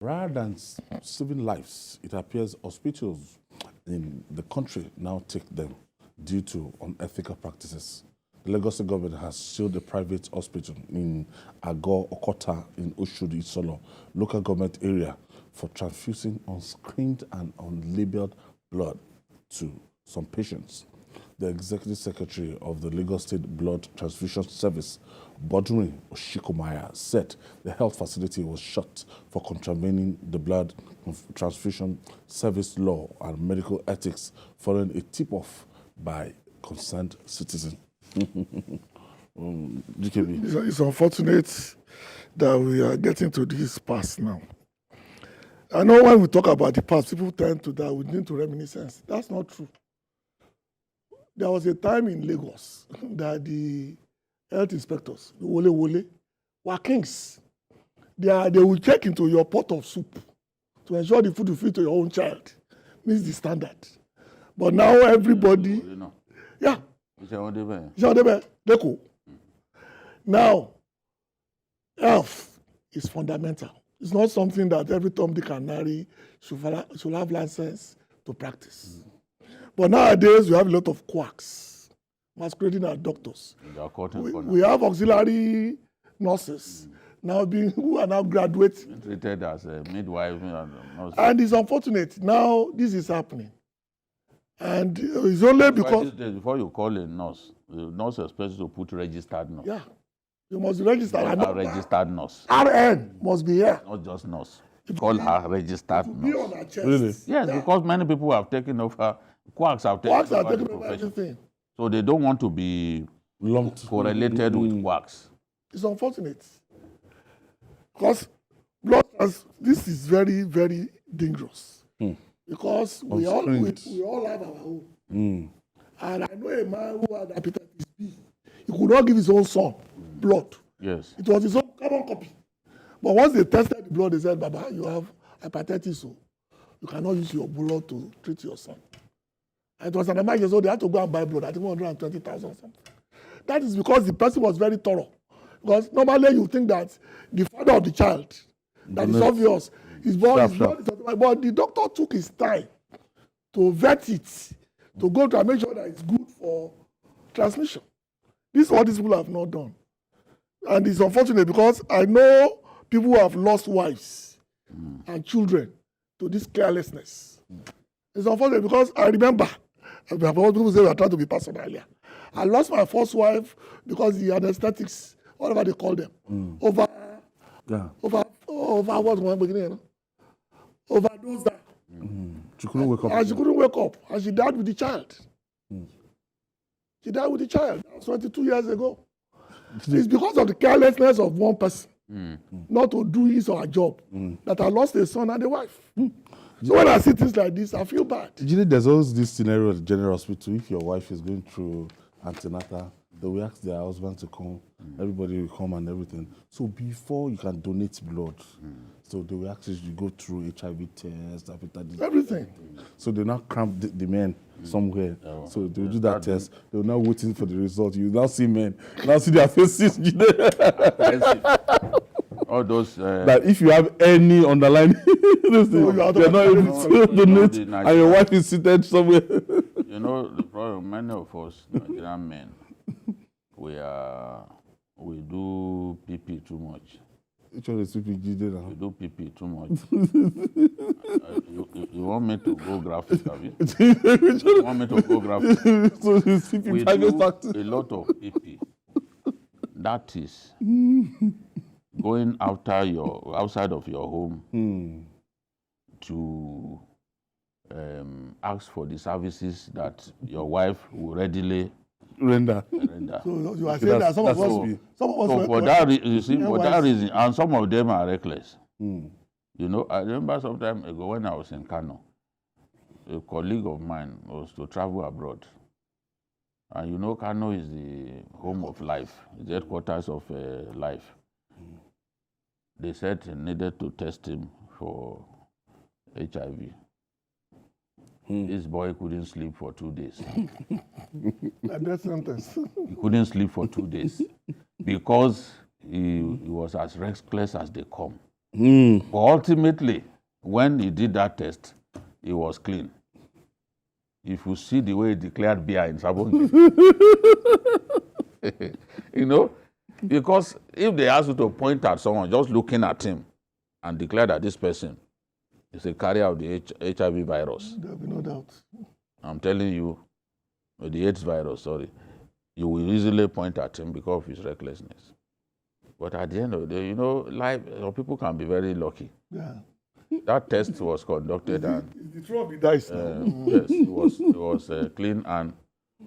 Rather than saving lives, it appears hospitals in the country now take them due to unethical practices. The Lagos government has sued a private hospital in Agor Okota in Oshodi Solo local government area for transfusing unscreened and unlabeled blood to some patients. The executive secretary of the Lagos State Blood Transfusion Service, Bodrin Oshikomaya, said the health facility was shut for contravening the blood transfusion service law and medical ethics following a tip-off by concerned citizens. It's unfortunate that we are getting to this past now. I know when we talk about the past, people tend to that we need to reminiscence. That's not true. There was a time in Lagos that the health inspectors, the wole, were kings. They will check into your pot of soup to ensure the food you feed to your own child meets the standard. But now everybody, yeah. Now, health is fundamental. It's not something that every Tom, Dick, and Harry should have license to practice. But nowadays, we have a lot of quacks masquerading as doctors. We have auxiliary nurses now who are now graduating. Treated as a midwife. And it's unfortunate. Now, this is happening. And it's only because... Before you call a nurse, the nurse is supposed to put registered nurse. Yeah. You must be registered. A registered nurse. RN must be here. Not just nurse. Call her registered nurse. Be on her chest. Really? Yes, yeah. Because many people have taken over, quacks have taken over the profession. So they don't want to be correlated with quacks. It's unfortunate. Because this is very, very dangerous. Because we all have our own. And I know a man who had hepatitis B. He could not give his own son blood. Yes. It was his own carbon copy. But once they tested the blood, they said, Baba, you have hepatitis, so you cannot use your blood to treat your son. And it was an emergency, so they had to go and buy blood at 120,000 something. That is because the person was very thorough. Because normally you think that the father of the child, that is obvious, his blood is but the doctor took his time to vet it, to go to and make sure that it's good for transmission. This is what these people have not done. And it's unfortunate because I know people who have lost wives and children to this carelessness. It's unfortunate because I remember, people say we are trying to be personal earlier. I lost my first wife because the anesthetics, whatever they call them, overdose that. She couldn't wake up. And she couldn't wake up. And she died with the child. She died with the child. That was 22 years ago. It's because of the carelessness of one person, not to do his or her job, that I lost a son and a wife. So when I see things like this, I feel bad. Usually there's always this scenario at the general hospital. If your wife is going through antenatal, they will ask their husband to come. Everybody will come and everything. So before you can donate blood, so they will actually go through HIV tests, hepatitis, everything. So they now cramp the men somewhere. So they will do that test. They will now waiting for the result. You now see men, now see their faces. All those. That if you have any underlying, they're not able to donate, and your wife is seated somewhere. You know the problem. Many of us Nigerian men, we do PP too much. Which one is PPG now? We do PP too much. You want me to go graphic, have you? You want me to go graphic? So it's PP we private do factory. a lot of PP. That is going outside of your home to ask for the services that your wife will readily render. So you are saying that some of us for that reason, and some of them are reckless. You know, I remember some time ago when I was in Kano, a colleague of mine was to travel abroad. And you know, Kano is the home of life, the headquarters of life. They said they needed to test him for HIV. This boy couldn't sleep for 2 days. A death sentence. He couldn't sleep for 2 days because he was as reckless as they come. But ultimately, when he did that test, he was clean. If you see the way he declared beer in Sabonge, you know, because if they ask you to point at someone just looking at him and declare that this person is a carrier of the HIV virus, There will be no doubt. I'm telling you, the AIDS virus, sorry, you will easily point at him because of his recklessness. But at the end of the day, you know, life, people can be very lucky. Yeah. That test was conducted and The throw of the dice now. yes, it was clean, and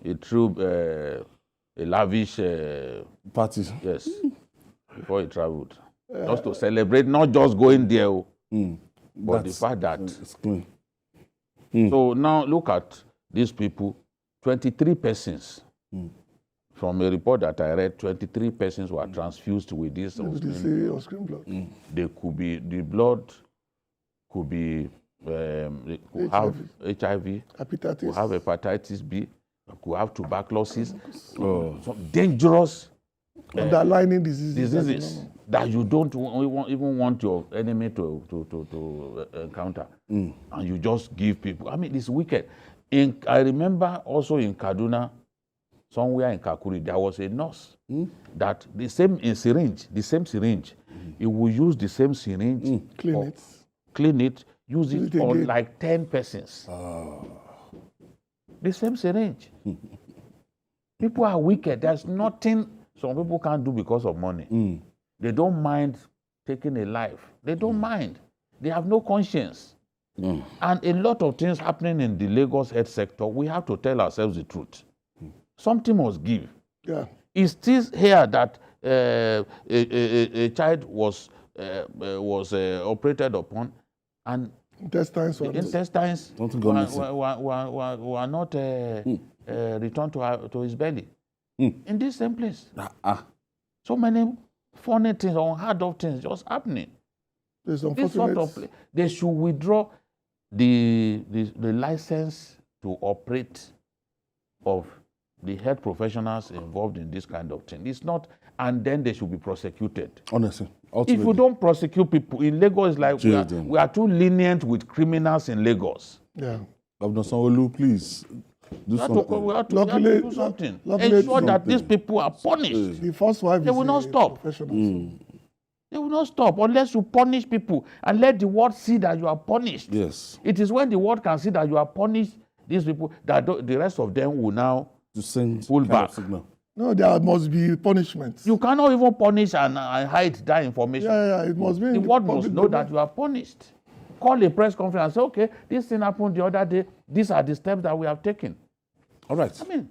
it threw a lavish Party. yes before he traveled, just to celebrate, not just going there, but the fact that It's clean. So now look at these people, 23 persons. From a report that I read, 23 persons were transfused with this Unscreened blood. They could be, the blood could be, they could have HIV, Hepatitis. could have hepatitis B, could have tuberculosis, some dangerous Underlying diseases. that you don't even want your enemy to encounter. And you just give people. I mean, it's wicked. I remember also in Kaduna, somewhere in Kakuri, there was a nurse that the same syringe, he will use the same syringe, clean it, use it on like 10 persons. The same syringe. People are wicked. There's nothing some people can't do because of money. They don't mind taking a life. They don't mind. They have no conscience. And a lot of things happening in the Lagos health sector, we have to tell ourselves the truth. Something must give. Yeah. It's still here that a child was operated upon, and Intestines were not returned to his belly. In this same place. So many funny things, unheard of things just happening. This sort of, they should withdraw the license to operate of the health professionals involved in this kind of thing. It's not, and then they should be prosecuted. Honestly. If you don't prosecute people in Lagos, like we are too lenient with criminals in Lagos. Yeah. Governor Sanwo-Olu, please do something. We have to do something. Ensure that these people are punished. The first wife they will not stop. They will not stop unless you punish people and let the world see that you are punished. Yes. It is when the world can see that you are punished, these people, that the rest of them will now pull back. No, there must be punishment. You cannot even punish and hide that information. Yeah, it must be. The world must know that you are punished. Call a press conference and say, okay, this thing happened the other day. These are the steps that we have taken. All right. I mean,